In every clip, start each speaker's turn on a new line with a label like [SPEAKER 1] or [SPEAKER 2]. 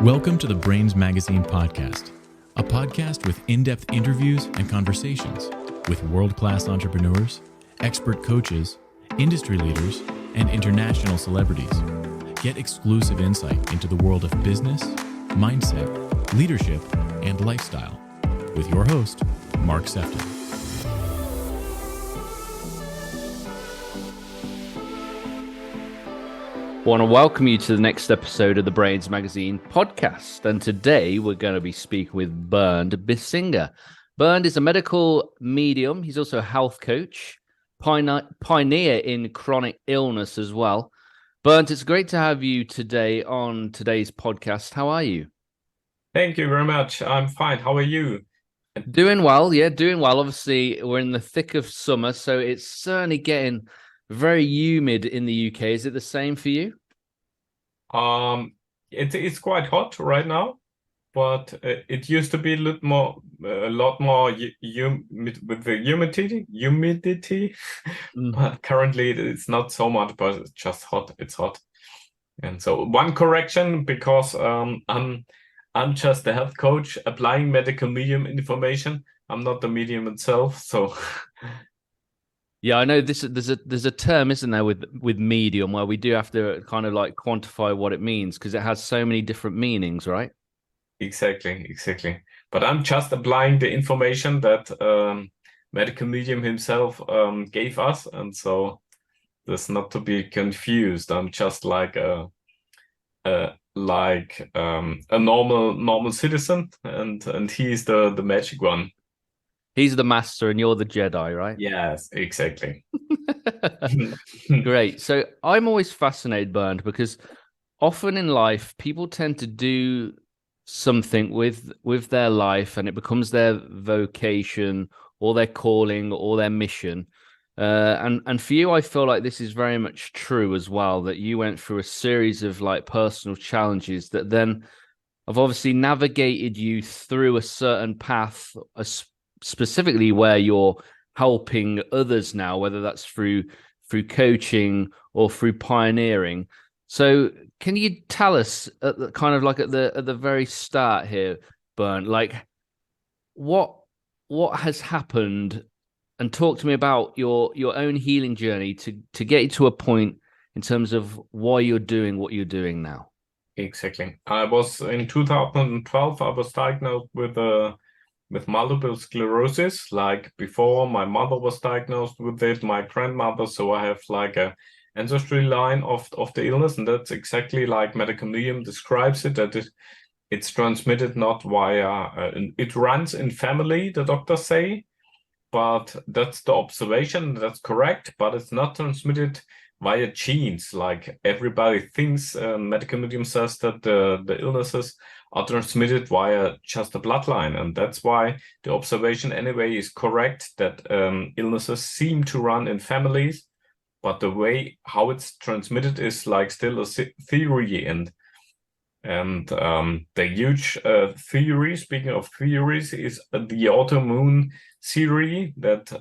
[SPEAKER 1] Welcome to the Brains Magazine podcast, a podcast with in-depth interviews and conversations with world-class entrepreneurs, expert coaches, industry leaders, and international celebrities. Get exclusive insight into the world of business, mindset, leadership, and lifestyle with your host, Mark Sefton.
[SPEAKER 2] I want to welcome you to the next episode of the Brains Magazine podcast. And today we're going to be speaking with Bernd Bissinger. Bernd is a medical medium. He's also a health coach, pioneer in chronic illness as well. Bernd, it's great to have you today on today's podcast. How are you?
[SPEAKER 3] Thank you very much. I'm fine. How are you?
[SPEAKER 2] Doing well. Yeah, doing well. Obviously, we're in the thick of summer, so it's certainly getting very humid in the UK. Is it the same for you?
[SPEAKER 3] It's quite hot right now, but it used to be a lot more with the humidity. But currently it's not so much, but it's just hot. It's hot. And so one correction, because I'm just a health coach applying medical medium information. I'm not the medium itself, so.
[SPEAKER 2] Yeah, I know there's a term, isn't there, with medium, where we do have to kind of like quantify what it means because it has so many different meanings, right?
[SPEAKER 3] Exactly. But I'm just applying the information that medical medium himself gave us, and so there's not to be confused. I'm just like a normal citizen, and he's the magic one.
[SPEAKER 2] He's the master and you're the Jedi, right?
[SPEAKER 3] Yes, exactly.
[SPEAKER 2] Great. So I'm always fascinated, Bernd, because often in life, people tend to do something with their life and it becomes their vocation or their calling or their mission. And for you, I feel like this is very much true as well, that you went through a series of like personal challenges that then have obviously navigated you through a certain path, specifically where you're helping others now, whether that's through coaching or through pioneering. So can you tell us at the very start here, Bernd, like what has happened, and talk to me about your own healing journey to get you to a point in terms of why you're doing what you're doing now?
[SPEAKER 3] Exactly. In 2012, I was diagnosed with multiple sclerosis. Like before, my mother was diagnosed with it, my grandmother. So I have like a ancestry line of the illness, and that's exactly like medical medium describes it. That it's transmitted not via. It runs in family, the doctors say, but that's the observation. That's correct, but it's not transmitted via genes. Like everybody thinks, medical medium says that the illnesses are transmitted via just a bloodline, and that's why the observation anyway is correct, that illnesses seem to run in families, but the way how it's transmitted is like still a theory. And the huge theory, speaking of theories, is the autoimmune theory, that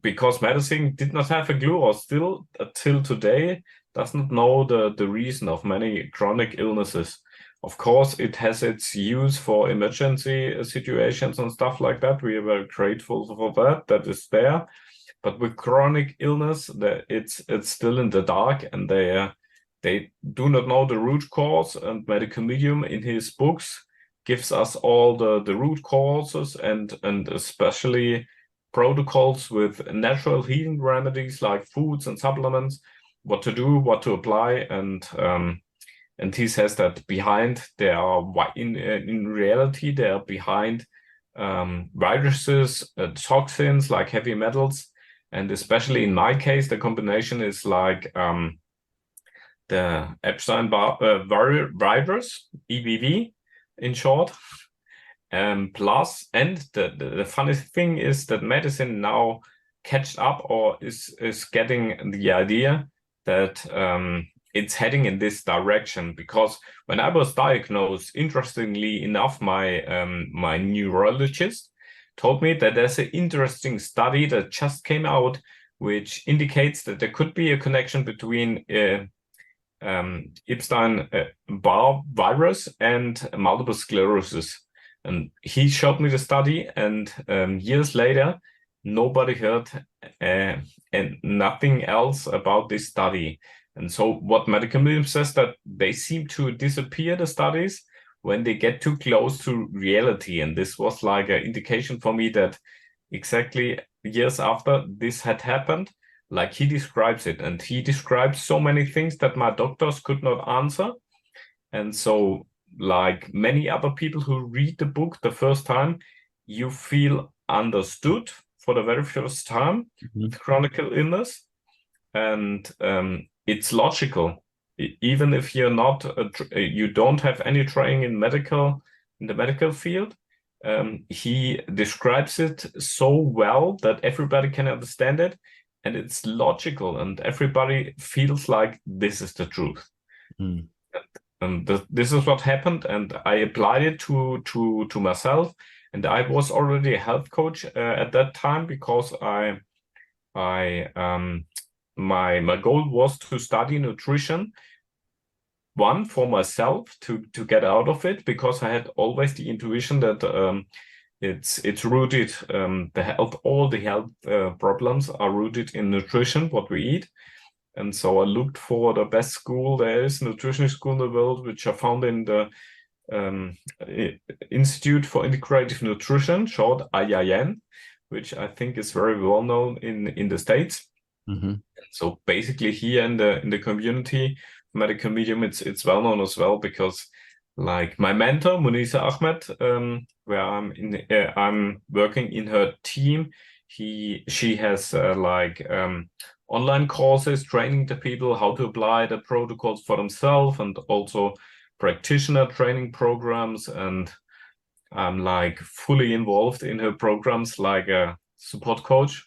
[SPEAKER 3] because medicine did not have a clue, or still till today does not know the reason of many chronic illnesses. Of course, it has its use for emergency situations and stuff like that. We are very grateful for that is there. But with chronic illness, it's still in the dark, and they do not know the root cause. And medical medium in his books gives us all the root causes and especially protocols with natural healing remedies like foods and supplements, what to do, what to apply, and he says that behind there are, in reality, they are behind viruses, toxins like heavy metals, and especially in my case, the combination is like the Epstein virus, EBV, in short. Plus, and the funny thing is that medicine now catched up, or is getting the idea that it's heading in this direction. Because when I was diagnosed, interestingly enough, my neurologist told me that there's an interesting study that just came out, which indicates that there could be a connection between Epstein-Barr virus and multiple sclerosis. And he showed me the study, and years later, nobody heard and nothing else about this study. And so what medical medium says that they seem to disappear, the studies, when they get too close to reality. And this was like an indication for me that exactly years after this had happened, like he describes it. And he describes so many things that my doctors could not answer. And so, like many other people who read the book the first time, you feel understood for the very first time with chronic illness. And it's logical. Even if you're not, you don't have any training in the medical field, he describes it so well that everybody can understand it, and it's logical, and everybody feels like this is the truth. And this is what happened, and I applied it to myself. And I was already a health coach at that time, because my goal was to study nutrition, one for myself to get out of it, because I had always the intuition that it's rooted, all the health problems are rooted in nutrition, what we eat. And so I looked for the best school there is, nutrition school in the world, which I found in the Institute for Integrative Nutrition, short IIN, which I think is very well known in the States. So basically here in the community, medical medium, it's well known as well, because like my mentor, Muneeza Ahmed, where I'm working in her team, she has online courses training the people how to apply the protocols for themselves, and also practitioner training programs. And I'm like fully involved in her programs like a support coach.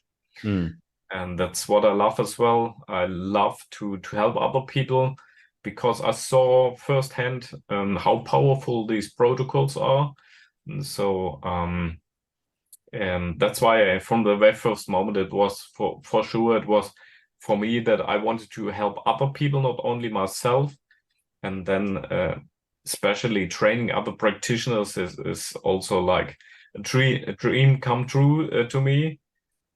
[SPEAKER 3] And that's what I love as well. I love to help other people, because I saw firsthand how powerful these protocols are. And so and that's why from the very first moment, it was for sure, it was for me that I wanted to help other people, not only myself. And then especially training other practitioners is also like a dream come true to me,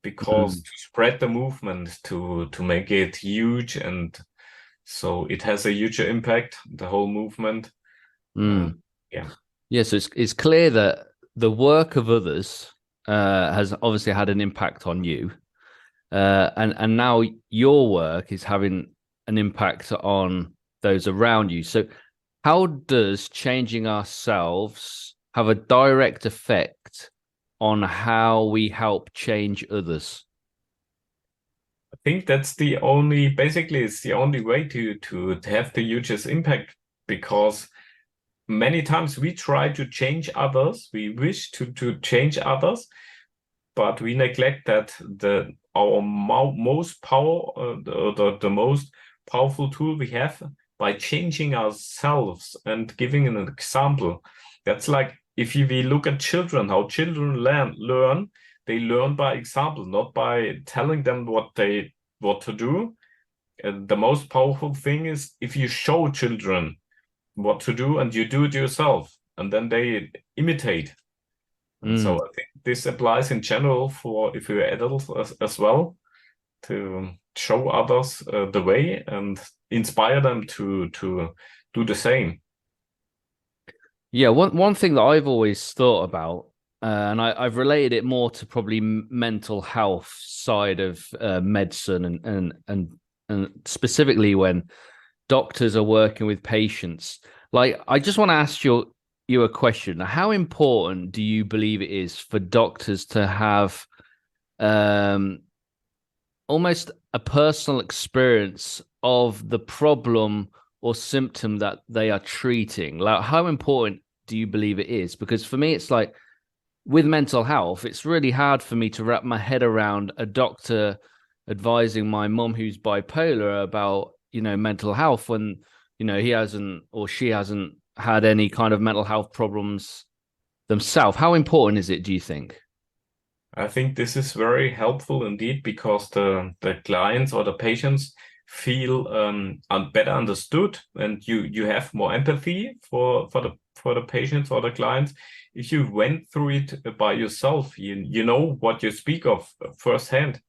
[SPEAKER 3] because to spread the movement, to make it huge, and so it has a huge impact, the whole movement.
[SPEAKER 2] So it's clear that the work of others has obviously had an impact on you, and now your work is having an impact on those around you. So how does changing ourselves have a direct effect on how we help change others?
[SPEAKER 3] I think that's basically it's the only way to have the hugest impact, because many times we try to change others, we wish to change others, but we neglect that our most powerful tool we have by changing ourselves and giving an example. That's like if we look at children, how children learn, they learn by example, not by telling them what to do. The most powerful thing is if you show children what to do and you do it yourself, and then they imitate. And so I think this applies in general for if you're adults as well, to show others the way and inspire them to do the same.
[SPEAKER 2] Yeah, one thing that I've always thought about, and I've related it more to probably mental health side of medicine, and specifically when doctors are working with patients. Like, I just want to ask you a question. How important do you believe it is for doctors to have almost a personal experience of the problem or symptom that they are treating? Like, how important do you believe it is? Because for me, it's like with mental health, it's really hard for me to wrap my head around a doctor advising my mum who's bipolar about, mental health when, he hasn't or she hasn't had any kind of mental health problems themselves. How important is it, do you think?
[SPEAKER 3] I think this is very helpful indeed, because the clients or the patients feel better understood, and you have more empathy for the patients or the clients. If you went through it by yourself, you know what you speak of firsthand.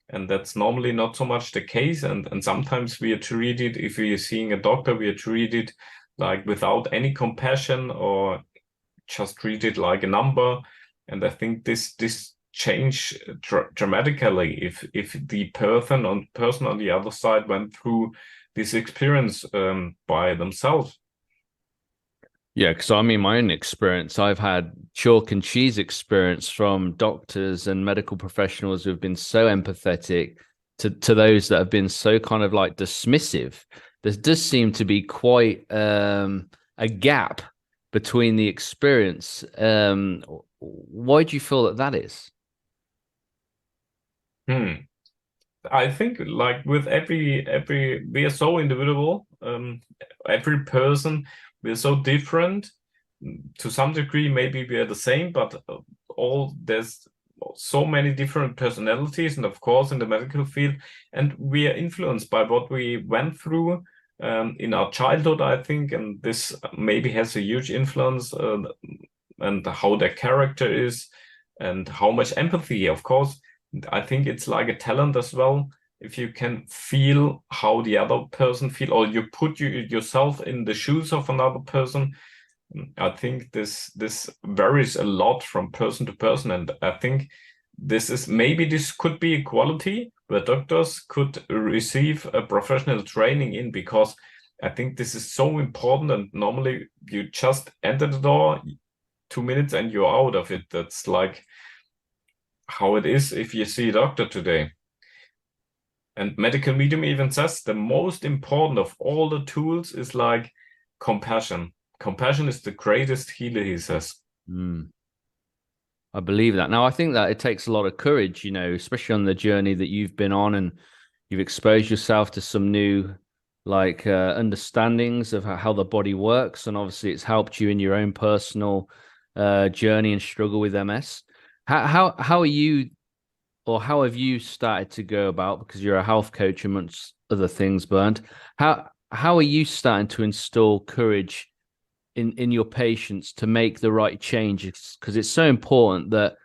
[SPEAKER 3] And that's normally not so much the case. And sometimes we are treated, if we are seeing a doctor, we are treated like without any compassion, or just treated like a number. And I think this change dramatically if the person on the other side went through this experience by themselves.
[SPEAKER 2] Yeah, because I mean, my own experience, I've had chalk and cheese experience from doctors and medical professionals who have been so empathetic to those that have been so kind of like dismissive. There does seem to be quite a gap between the experience. Why do you feel that is?
[SPEAKER 3] I think like with every we are so individual. Every person, we're so different. To some degree, maybe we are the same, but there's so many different personalities, and of course in the medical field, and we are influenced by what we went through in our childhood, I think, and this maybe has a huge influence, and how their character is, and how much empathy, of course. I think it's like a talent as well. If you can feel how the other person feel, or you put yourself in the shoes of another person, I think this varies a lot from person to person. And I think this could be a quality where doctors could receive a professional training in, because I think this is so important. And normally you just enter the door, 2 minutes, and you're out of it. That's like how it is if you see a doctor today. And medical medium even says the most important of all the tools is like compassion. Compassion is the greatest healer, he says.
[SPEAKER 2] I believe that. Now, I think that it takes a lot of courage, especially on the journey that you've been on, and you've exposed yourself to some new understandings of how the body works. And obviously it's helped you in your own personal journey and struggle with MS. How are you, or how have you started to go about, because you're a health coach amongst other things, Bernd, how are you starting to install courage in your patients to make the right changes? Because it's so important that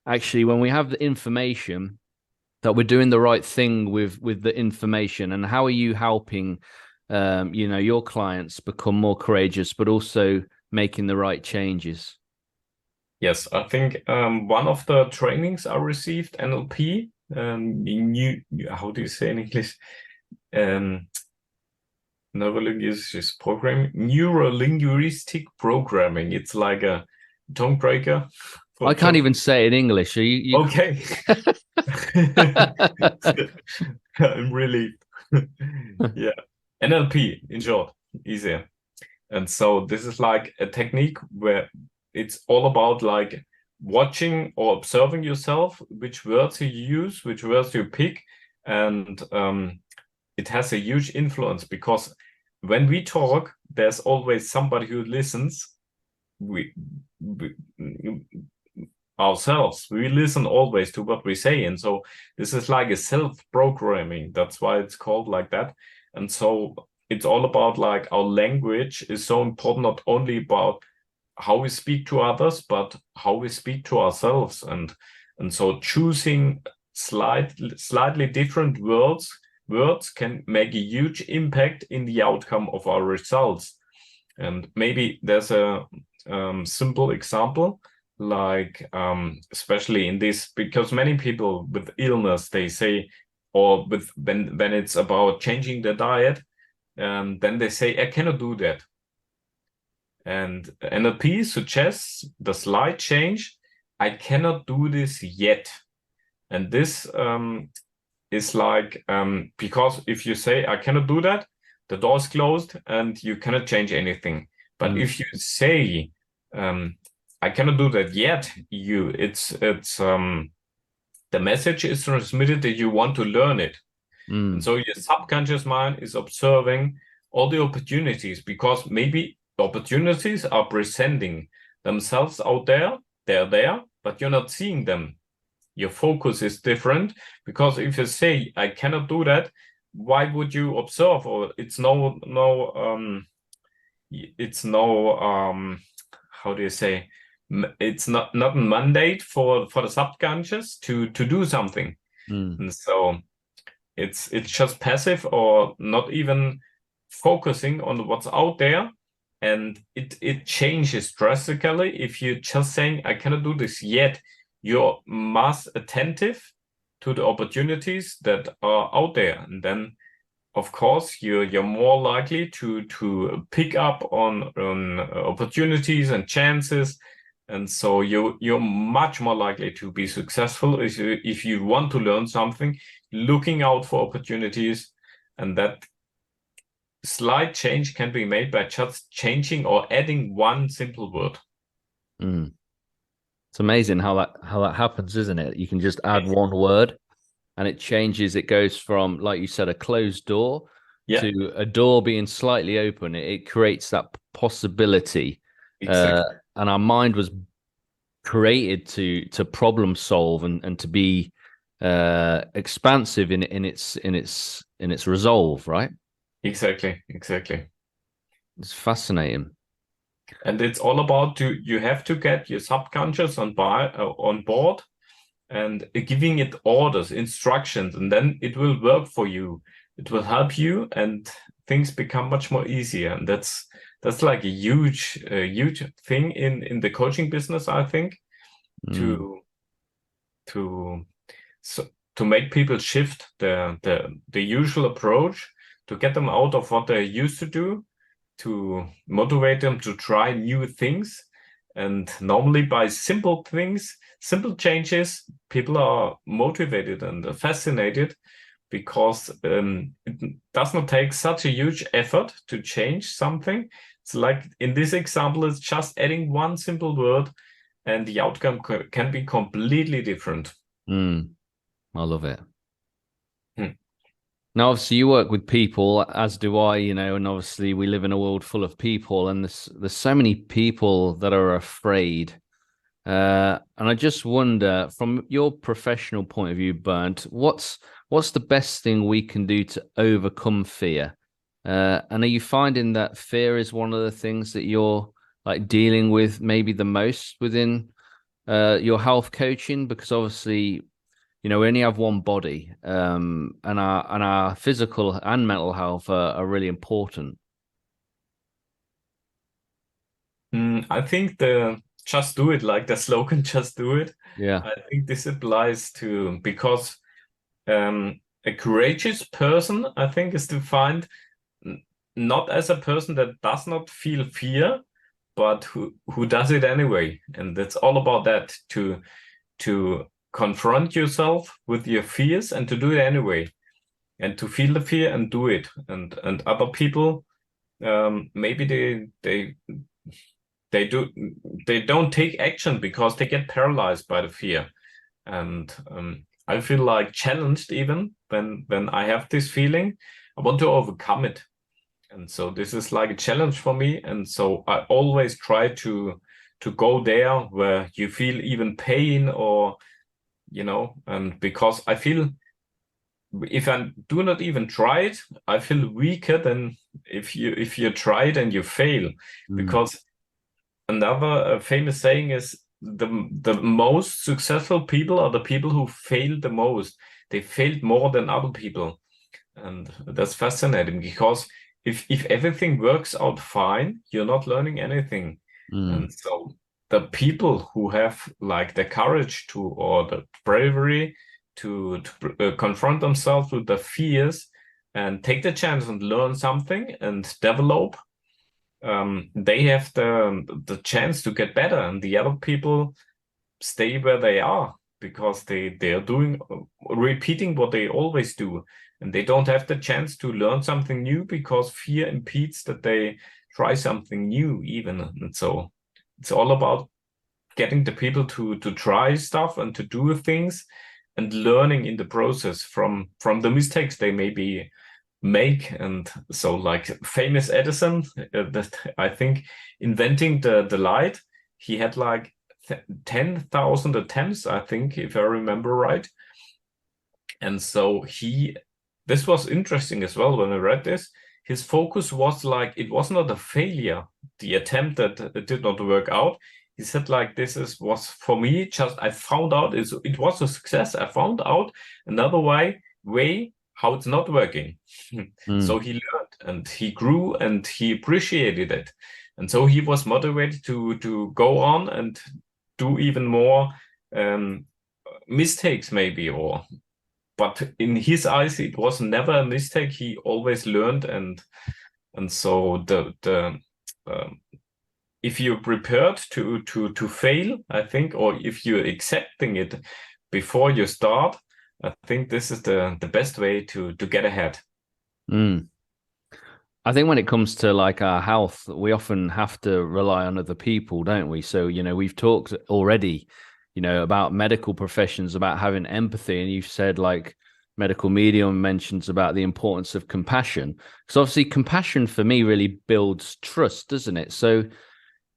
[SPEAKER 2] actually when we have the information, that we're doing the right thing with the information. And how are you helping your clients become more courageous, but also making the right changes?
[SPEAKER 3] Yes, I think one of the trainings I received, NLP, how do you say in English? Neurolinguistic programming. It's like a tongue breaker.
[SPEAKER 2] I can't even say it in English. You...
[SPEAKER 3] Okay. I'm really, yeah. NLP, in short, easier. And so this is like a technique where it's all about like watching or observing yourself, which words you use, which words you pick. And it has a huge influence, because when we talk, there's always somebody who listens. We ourselves, we listen always to what we say. And so this is like a self-programming. That's why it's called like that. And so it's all about like our language is so important, not only about how we speak to others, but how we speak to ourselves. And so choosing slightly different words can make a huge impact in the outcome of our results. And maybe there's a simple example, like especially in this, because many people with illness, they say, or with when it's about changing their diet, then they say, I cannot do that. And NLP suggests the slight change, I cannot do this yet. And this is like, because if you say, I cannot do that, the door is closed and you cannot change anything. But if you say, I cannot do that yet, the message is transmitted that you want to learn it. And so your subconscious mind is observing all the opportunities, because maybe opportunities are presenting themselves out there. They're there, but you're not seeing them. Your focus is different, because if you say, I cannot do that, why would you observe? Or it's no how do you say, it's not a mandate for the subconscious to do something. And so it's just passive or not even focusing on what's out there, and it changes drastically if you're just saying, I cannot do this yet. You're mass attentive to the opportunities that are out there, and then of course you're more likely to pick up on opportunities and chances, and so you're much more likely to be successful if you want to learn something, looking out for opportunities. And that slight change can be made by just changing or adding one simple word.
[SPEAKER 2] It's amazing how that happens, isn't it? You can just add one word and it changes. It goes from, like you said, a closed door to a door being slightly open. It creates that possibility.
[SPEAKER 3] Exactly.
[SPEAKER 2] And our mind was created to problem solve and to be expansive in its resolve, right?
[SPEAKER 3] Exactly.
[SPEAKER 2] It's fascinating.
[SPEAKER 3] And it's all about you have to get your subconscious on board and giving it orders, instructions, and then it will work for you. It will help you, and things become much more easier. And that's like a huge thing in the coaching business, I think, to make people shift the usual approach, to get them out of what they used to do, to motivate them to try new things. And normally by simple things, simple changes, people are motivated and fascinated, because it does not take such a huge effort to change something. It's like in this example, it's just adding one simple word, and the outcome can be completely different.
[SPEAKER 2] I love it. Now, obviously, you work with people, as do I, and obviously we live in a world full of people, and there's so many people that are afraid. And I just wonder, from your professional point of view, Bernd, what's the best thing we can do to overcome fear? And are you finding that fear is one of the things that you're like dealing with maybe the most within your health coaching? Because obviously, we only have one body, and our physical and mental health are really important.
[SPEAKER 3] I think just do it, like the slogan, just do it.
[SPEAKER 2] Yeah.
[SPEAKER 3] I think this applies to, because a courageous person, I think, is defined not as a person that does not feel fear, but who does it anyway. And it's all about that, to confront yourself with your fears and to do it anyway, and to feel the fear and do it. And other people, maybe they don't take action because they get paralyzed by the fear. And I feel like challenged even when I have this feeling. I want to overcome it. And so this is like a challenge for me. And so I always try to go there where you feel even pain, or and because I feel if I do not even try it, I feel weaker than if you try it and you fail. Because another famous saying is, the most successful people are the people who failed the most. They failed more than other people. And that's fascinating, because if everything works out fine, you're not learning anything. And so the people who have like the courage or the bravery to confront themselves with the fears and take the chance and learn something and develop, they have the chance to get better, and the other people stay where they are because they are repeating what they always do, and they don't have the chance to learn something new because fear impedes that they try something new even. And so it's all about getting the people to try stuff and to do things, and learning in the process from the mistakes they maybe make. And so, like famous Edison, that I think inventing the light, he had like 10,000 attempts, I think, if I remember right. And so he this was interesting as well when I read this. His focus was like, it was not a failure, the attempt that it did not work out. He said like, was for me, just I found out it was a success. I found out another way how it's not working. So he learned and he grew and he appreciated it. And so he was motivated to go on and do even more mistakes maybe, but in his eyes it was never a mistake. He always learned, and so the if you're prepared to fail, I think, or if you're accepting it before you start, I think this is the best way to get ahead.
[SPEAKER 2] I think when it comes to like our health, we often have to rely on other people, don't we? So, we've talked already, about medical professions, about having empathy. And you've said like medical medium mentions about the importance of compassion. Because obviously compassion for me really builds trust, doesn't it? So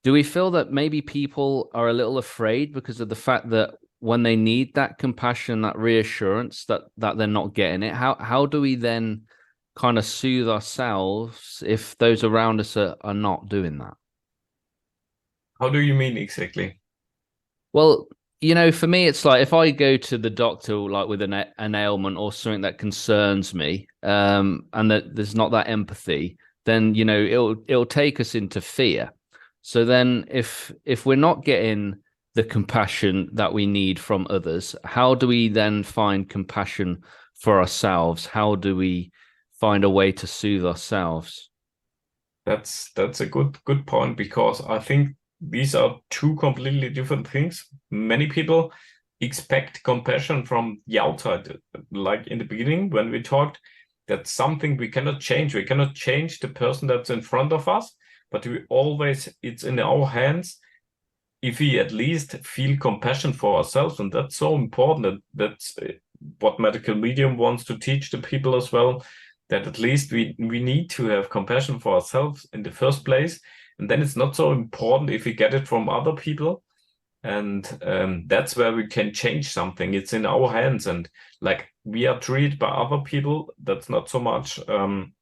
[SPEAKER 2] do we feel that maybe people are a little afraid because of the fact that when they need that compassion, that reassurance, that they're not getting it? How do we then kind of soothe ourselves if those around us are not doing that?
[SPEAKER 3] How do you mean exactly?
[SPEAKER 2] Well, for me, it's like if I go to the doctor like with an ailment or something that concerns me, and that there's not that empathy, then it'll take us into fear. So then, if we're not getting the compassion that we need from others, how do we then find compassion for ourselves? How do we find a way to soothe ourselves?
[SPEAKER 3] That's a good point, because I think these are two completely different things. Many people expect compassion from the outside, like in the beginning when we talked. That's something we cannot change. We cannot change the person that's in front of us, but it's in our hands if we at least feel compassion for ourselves. And that's so important. That's what medical medium wants to teach the people as well, that at least we need to have compassion for ourselves in the first place. And then it's not so important if we get it from other people. And that's where we can change something. It's in our hands. And like we are treated by other people, that's not so much on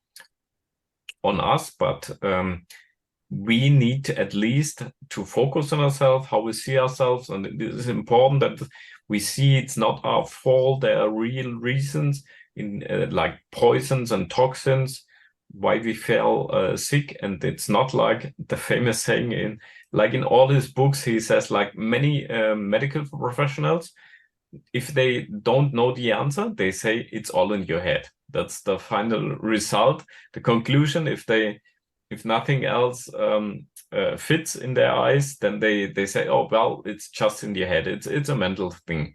[SPEAKER 3] us, but we need at least to focus on ourselves, how we see ourselves. And it is important that we see it's not our fault. There are real reasons in like poisons and toxins why we feel sick. And it's not like the famous saying in all his books, he says like many medical professionals, if they don't know the answer, they say it's all in your head. That's the final result, the conclusion. If nothing else fits in their eyes, then they say, oh, well, it's just in your head. It's a mental thing.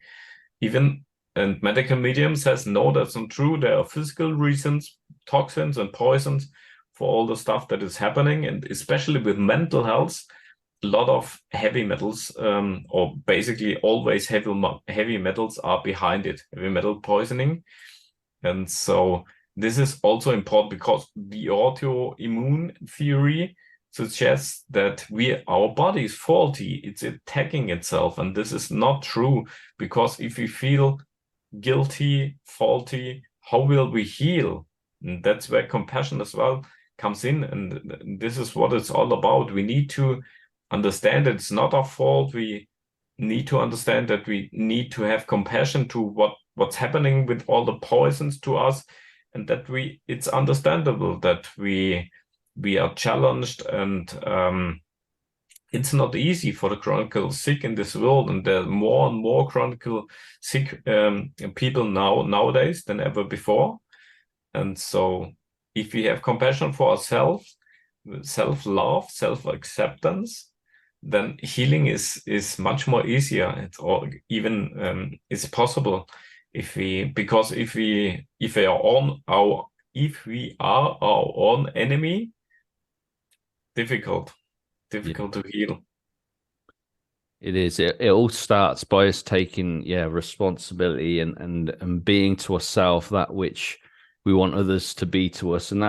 [SPEAKER 3] And medical medium says, no, that's not true. There are physical reasons, toxins and poisons for all the stuff that is happening. And especially with mental health, a lot of heavy metals, or basically always heavy metals are behind it, heavy metal poisoning. And so this is also important because the autoimmune theory suggests that our body is faulty. It's attacking itself. And this is not true, because if we feel guilty, faulty, how will we heal? And that's where compassion as well comes in. And this is what it's all about. We need to understand that it's not our fault. We need to understand that we need to have compassion to what's happening with all the poisons to us, and that it's understandable that we are challenged, and it's not easy for the chronically sick in this world, and there are more and more chronically sick people nowadays than ever before. And so if we have compassion for ourselves, self-love, self-acceptance, then healing is much more easier. It's possible if we are our own enemy, difficult to heal.
[SPEAKER 2] It is. It all starts by us taking responsibility and being to ourselves that which we want others to be to us, and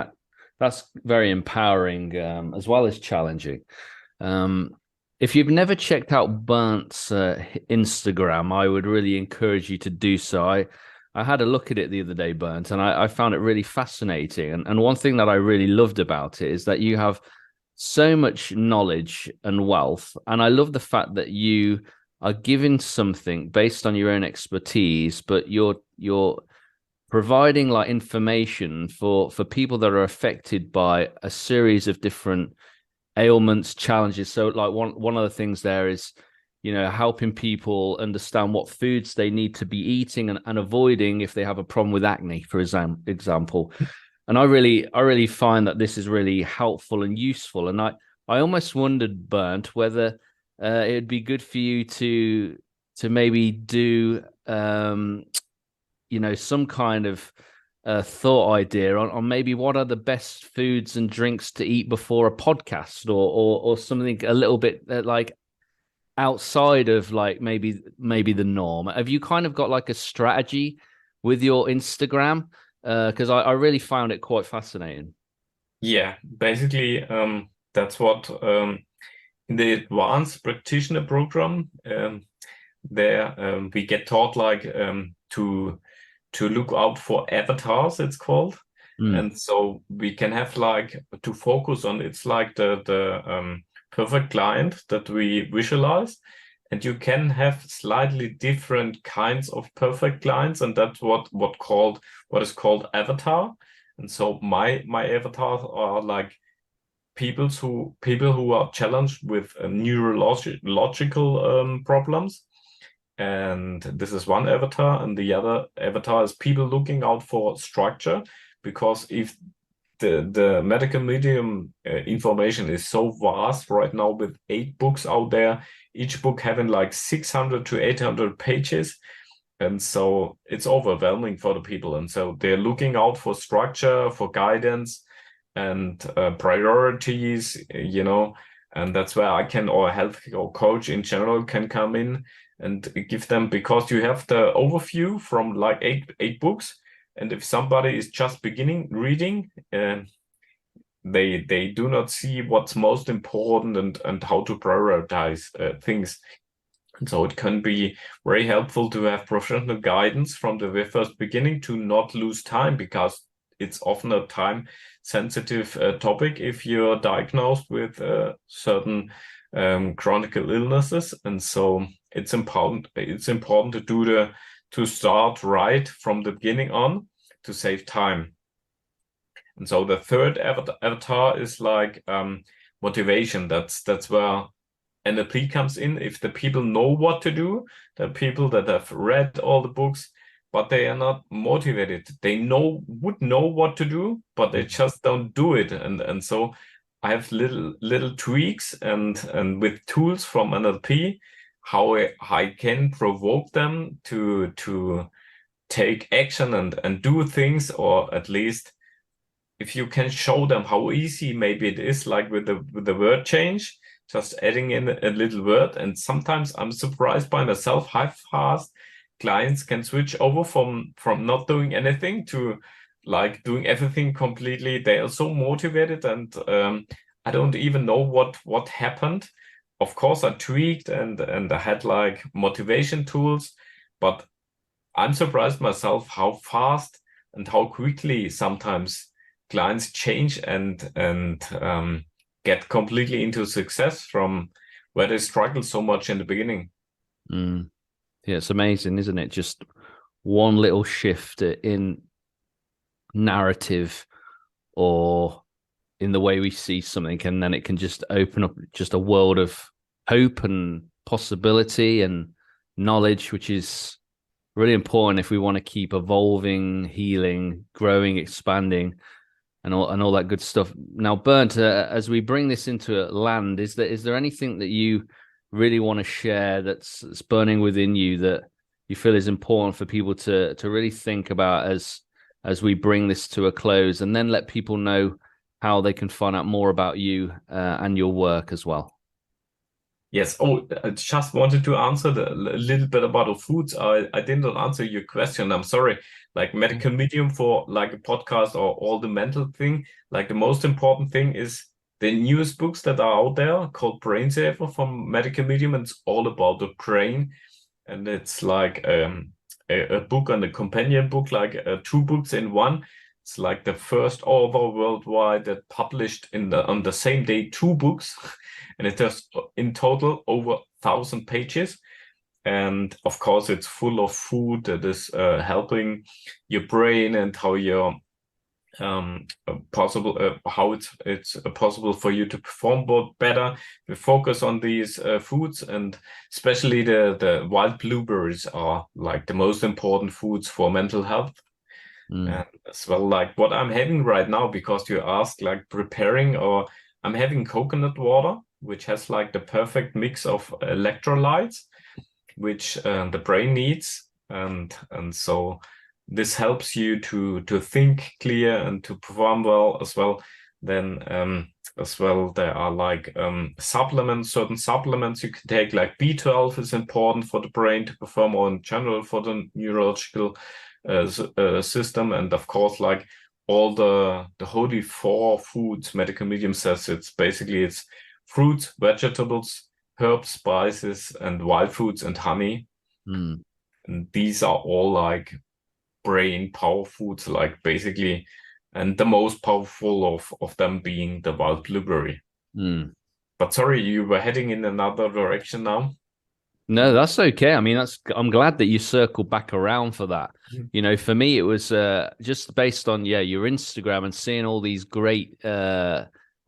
[SPEAKER 2] that's very empowering as well as challenging. If you've never checked out Bernd's Instagram, I would really encourage you to do so. I had a look at it the other day, Bernd, and I found it really fascinating. And one thing that I really loved about it is that you have so much knowledge and wealth. And I love the fact that you are giving something based on your own expertise, but you're providing like information for people that are affected by a series of different ailments, challenges. So like one of the things there is, helping people understand what foods they need to be eating and avoiding if they have a problem with acne, for example. And I really find that this is really helpful and useful. And I almost wondered, Bernd, whether it'd be good for you to maybe do some kind of thought idea on maybe what are the best foods and drinks to eat before a podcast, or something a little bit like outside of like maybe the norm. Have you kind of got like a strategy with your Instagram? Because I really found it quite fascinating.
[SPEAKER 3] Yeah, basically, that's what in the advanced practitioner program, there we get taught like to look out for avatars, it's called. And so we can have like to focus on, it's like the perfect client that we visualize, and you can have slightly different kinds of perfect clients, and that's what is called avatar. And so my avatars are like people who are challenged with neurological problems. And this is one avatar, and the other avatar is people looking out for structure, because if the medical medium information is so vast right now, with 8 books out there, each book having like 600 to 800 pages. And so it's overwhelming for the people. And so they're looking out for structure, for guidance, and priorities, and that's where I can, or a health or coach in general can come in and give them, because you have the overview from like eight books. And if somebody is just beginning reading, they do not see what's most important and how to prioritize things. And so it can be very helpful to have professional guidance from the very first beginning, to not lose time, because it's often a time-sensitive topic if you're diagnosed with certain chronic illnesses. And so it's important to start right from the beginning on, to save time. And so the third avatar is like motivation. That's where NLP comes in. If the people know what to do, the people that have read all the books, but they are not motivated. They would know what to do, but they just don't do it. And so I have little tweaks and with tools from NLP, how I can provoke them to take action and do things, or at least if you can show them how easy maybe it is, like with the word change, just adding in a little word. And sometimes I'm surprised by myself how fast clients can switch over from not doing anything to like doing everything completely. They are so motivated, and I don't even know what happened. Of course, I tweaked and I had like motivation tools, but I'm surprised myself how fast and how quickly sometimes clients change and get completely into success from where they struggled so much in the beginning.
[SPEAKER 2] Yeah, it's amazing, isn't it? Just one little shift in narrative or in the way we see something, and then it can just open up just a world of hope and possibility and knowledge, which is really important if we want to keep evolving, healing, growing, expanding, and all that good stuff. Now, Bernd, as we bring this into land, is there anything that you really want to share that's burning within you that you feel is important for people to really think about as we bring this to a close, and then let people know how they can find out more about you and your work as well?
[SPEAKER 3] Yes. Oh, I just wanted to answer a little bit about the foods. I did not answer your question. I'm sorry. Like medical medium for like a podcast or all the mental thing. Like the most important thing is the newest books that are out there called Brain Saver from Medical Medium. And it's all about the brain. And it's like a book and a companion book, like 2 books in one. It's like the first author worldwide that published on the same day 2 books, and it has in total over 1,000 pages. And of course, it's full of food that is helping your brain and how your how it's possible for you to perform better. We focus on these foods, and especially the wild blueberries are like the most important foods for mental health. And as well, like what I'm having right now, because you asked, like preparing, or I'm having coconut water, which has like the perfect mix of electrolytes, which the brain needs, and so this helps you to think clear and to perform well as well. Then as well, there are like supplements, certain supplements you can take, like B12 is important for the brain to perform, or in general for the neurological system. And of course, like all the holy 4 foods, medical medium says it's fruits, vegetables, herbs, spices, and wild foods, and honey. And these are all like brain power foods, like basically, and the most powerful of them being the wild blueberry. But sorry, you were heading in another direction now.
[SPEAKER 2] No, that's okay. I mean, I'm glad that you circled back around for that. You know, for me, it was just based on your Instagram and seeing all these great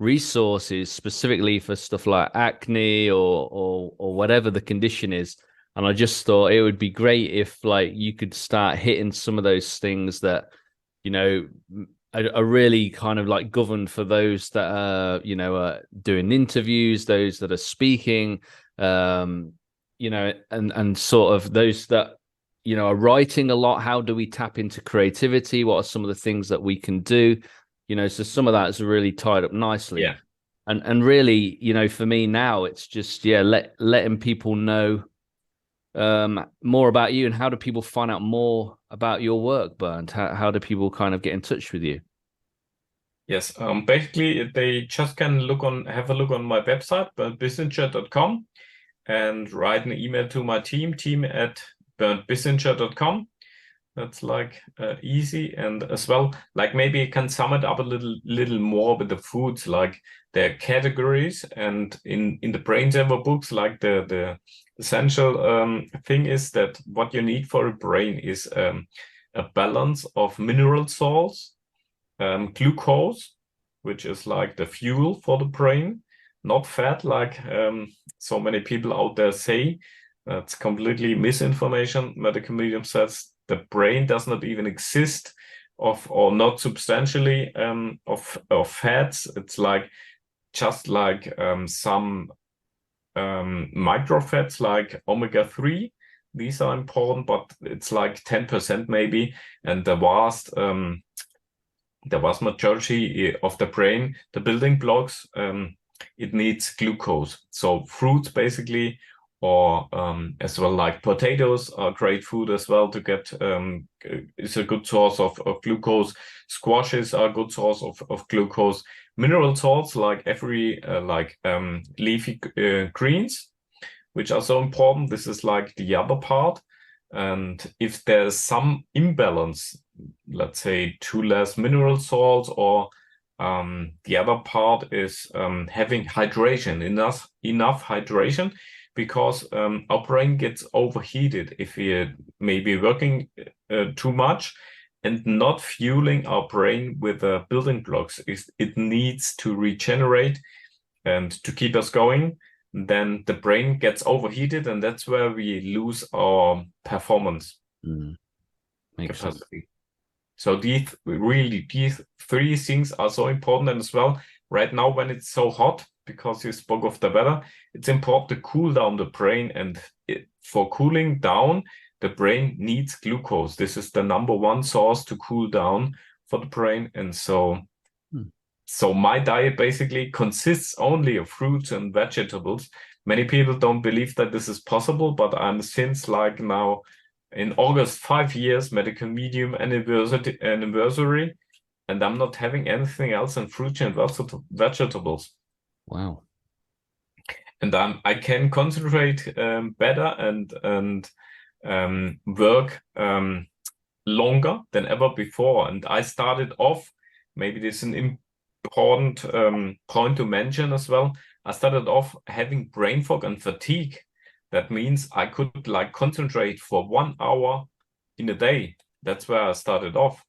[SPEAKER 2] resources specifically for stuff like acne or whatever the condition is. And I just thought it would be great if like you could start hitting some of those things that, you know, are really kind of like governed for those that are, you know, doing interviews, those that are speaking, you know, and sort of those that, you know, are writing a lot. How do we tap into creativity? What are some of the things that we can do? You know, so some of that is really tied up nicely.
[SPEAKER 3] Yeah.
[SPEAKER 2] And really, you know, for me now, it's just, letting people know more about you. And how do people find out more about your work, Bernd? How do people kind of get in touch with you?
[SPEAKER 3] Yes, basically they just can have a look on my website, berndbissinger.com, and write an email to my team at berndbissinger.com. That's like easy. And as well, like maybe you can sum it up a little more with the foods, like their categories, and in the Brain Saver books, like the essential thing is that what you need for a brain is a balance of mineral salts, glucose, which is like the fuel for the brain, not fat, like so many people out there say. That's completely misinformation. Medical medium says the brain does not even exist or not substantially of fats. It's like just like some microfats like omega-3. These are important, but it's like 10% maybe, and the vast majority of the brain, the building blocks, it needs glucose. So fruits basically, or as well, like potatoes are great food as well to get, is a good source of glucose. Squashes are a good source of glucose. Mineral salts, like leafy greens, which are so important. This is like the other part. And if there's some imbalance, let's say too less mineral salts, or the other part is having hydration, enough hydration, because our brain gets overheated if we may be working too much and not fueling our brain with building blocks. It needs to regenerate and to keep us going. Then the brain gets overheated, and that's where we lose our performance capacity. Sense. So these 3 things are so important. And as well, right now when it's so hot, because you spoke of the weather, it's important to cool down the brain. And for cooling down, the brain needs glucose. This is the number 1 source to cool down for the brain. And so my diet basically consists only of fruits and vegetables. Many people don't believe that this is possible, but I'm since like now in August 5 years medical medium anniversary, and I'm not having anything else than fruits and vegetables.
[SPEAKER 2] Wow.
[SPEAKER 3] And I can concentrate better and work longer than ever before. And I started off, maybe this is an important point to mention as well. I started off having brain fog and fatigue. That means I could concentrate for 1 hour in a day. That's where I started off.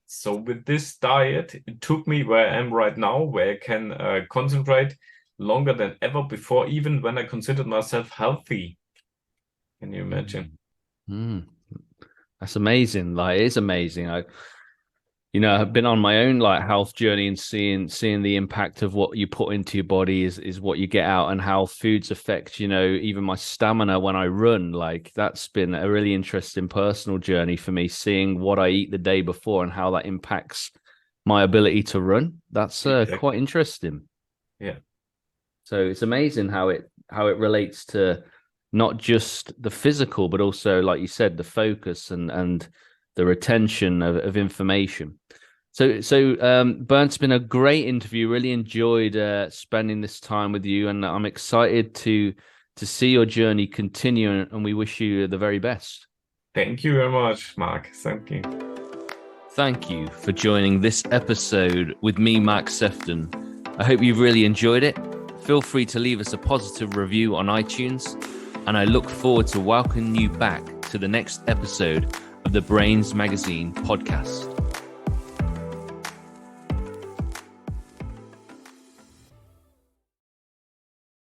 [SPEAKER 3] So with this diet, it took me where I am right now, where I can concentrate longer than ever before, even when I considered myself healthy. Can you imagine?
[SPEAKER 2] That's amazing. Like, it's amazing. I've been on my own health journey and seeing the impact of what you put into your body is what you get out, and how foods affect, even my stamina when I run. Like, that's been a really interesting personal journey for me, seeing what I eat the day before and how that impacts my ability to run. That's quite interesting.
[SPEAKER 3] Yeah.
[SPEAKER 2] So it's amazing how it relates to not just the physical, but also, like you said, the focus and the retention of information. So Bernd, it's been a great interview. Really enjoyed spending this time with you, and I'm excited to see your journey continue, and we wish you the very best.
[SPEAKER 3] Thank you very much, Mark. Thank you.
[SPEAKER 2] Thank you for joining this episode with me, Mark Sefton. I hope you've really enjoyed it. Feel free to leave us a positive review on iTunes, and I look forward to welcoming you back to the next episode of the Brains Magazine podcast.